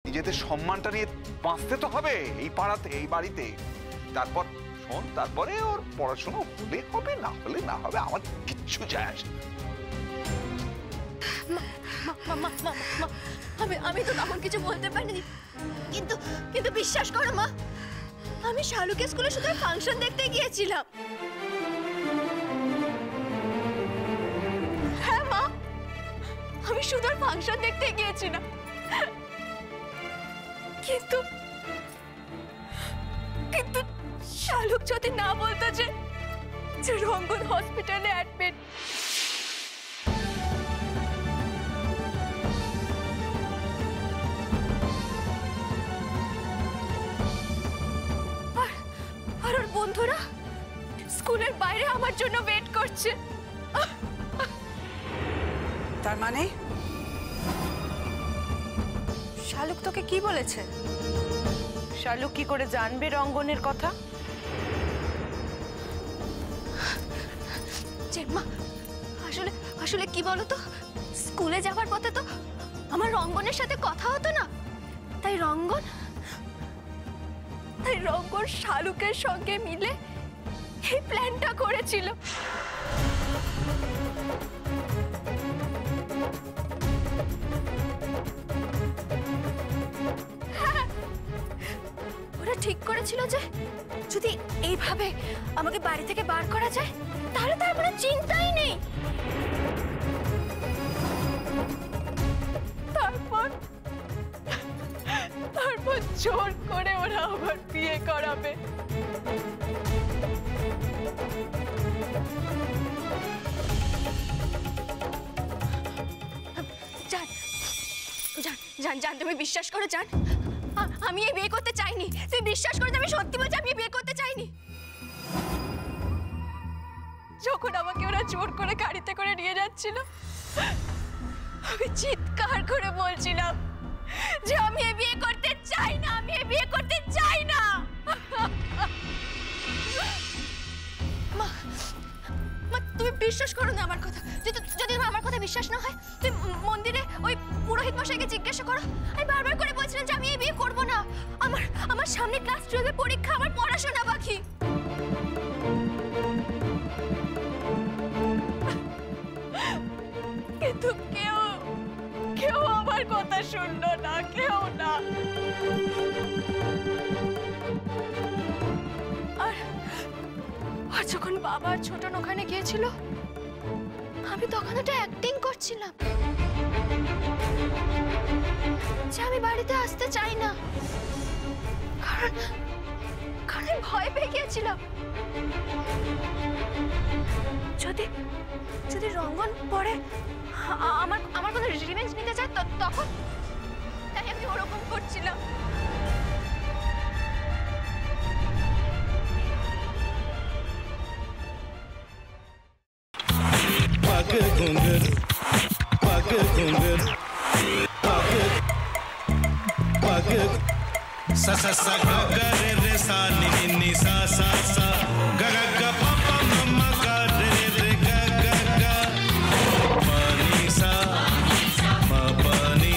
নিজেদের সম্মানটা নিয়ে বাঁচতে তো হবে এই পাড়াতে, এই বাড়িতে। তারপর শোন, তারপরে ওর পড়াশোনা হলে হবে, না হলে না হবে, আমার কিচ্ছু যায় আসে না। আমি তো তখন কিছু বলতে পারিনি, কিন্তু কিন্তু বিশ্বাস করো মা, আমি শালুকে স্কুলে শুধু ফাংশন দেখতে গিয়েছিলাম। হ্যাঁ মা, আমি শুধু ফাংশন দেখতে গিয়েছিলাম, কিন্তু কিন্তু শালুক যদি না বলতো যে রঙ্গন হসপিটালে অ্যাডমিট, আর ওর বন্ধুরা স্কুলের বাইরে আমার জন্য ওয়েট করছে। তার মানে শালুক তোকে কি বলেছে? শালুক কি করে জানবে রঙ্গনের কথা? মা আসলে আসলে কি বলতো, স্কুলে যাওয়ার পথে তো আমার রঙ্গনের সাথে কথা হতো না, তাই রঙ্গন শালুকের সঙ্গে মিলে এই প্ল্যানটা করেছিল। হ্যাঁ, ওরা ঠিক করেছিল যে যদি এইভাবে আমাকে বাড়ি থেকে বার করা যায় তাহলে তার কোনো চিন্তাই নেই। তারপর জোর করে ওরা আবার বিয়ে করাবে। জান তুমি বিশ্বাস করো জান, আমি এই বিয়ে করতে চাইনি। তুমি বিশ্বাস করো, আমি সত্যি বলছি, আমি বিয়ে করতে চাইনি। যখন আমাকে ওরা জোর করে গাড়িতে করে নিয়ে যাচ্ছিল, আমি চিৎকার করে বলছিলাম যে আমি এই বিয়ে করতে চাই না, আমি এই বিয়ে করতে চাই না। মা তুমি বিশ্বাস করো না আমার কথা। যদি আমার কথা বিশ্বাস না হয়, তুমি মন্দিরে ওই পুরোহিত মশাইকে জিজ্ঞাসা করো। আমি বারবার করে বলছিলাম যে আমি এই বিয়ে করবো না, আমার সামনে ক্লাস 12 পরীক্ষা, আমার পড়াশোনা বাকি। কিন্তু কেউ আমার কথা শুনলো না, কেউ না। আর যখন বাবা ছোটন ওখানে গিয়েছিল, আমি তখন ওটা অ্যাক্টিং করছিলাম যে আমি বাড়িতে আসতে চাই না, কারণ আমি ভয় পেয়ে গিয়েছিলাম যদি রঙ্গন পরে আমার কোনো রিভেঞ্জ নিতে চায় তখন, তাই আমি ওরকম করছিলাম। sa sa sa ga ga re re sa ni ni ni sa sa sa ga ga ga pa pa ma ma ga re re ga ga ga pa ni sa ma pa ni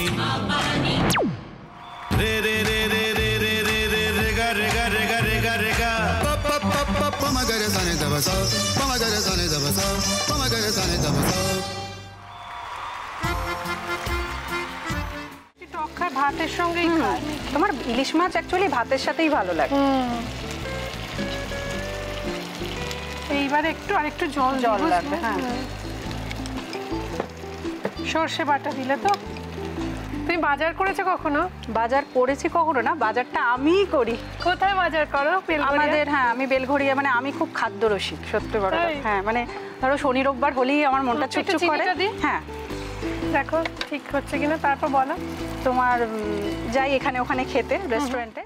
re re re re re re re re re ga re ga re ga re ga re ga pa pa pa pa pa ma ga re sa ni da ba sa pa ma ga re sa ni da ba sa pa ma ga re sa ni da ba sa। ভাতের সঙ্গেই খায়। তোমার ইলিশ মাছ actually ভাতের সাথেই ভালো লাগে। এইবার আরেকটু জল লাগবে। হ্যাঁ, সর্ষে বাটা দিলে তো। তুমি বাজার করেছো কখনো? বাজার করেছি কখনো না, বাজারটা আমিই করি। কোথায় বাজার করো? আমাদের, হ্যাঁ, আমি বেলঘড়িয়া, মানে আমি খুব খাদ্য রসিক, সত্যি বড়। হ্যাঁ, মানে ধরো শনি রোববার হলেই আমার মনটা চুপচুপ করে। হ্যাঁ, দেখো ঠিক হচ্ছে কিনা, তারপর বলো। তোমার যাই এখানে ওখানে খেতে রেস্টুরেন্টে,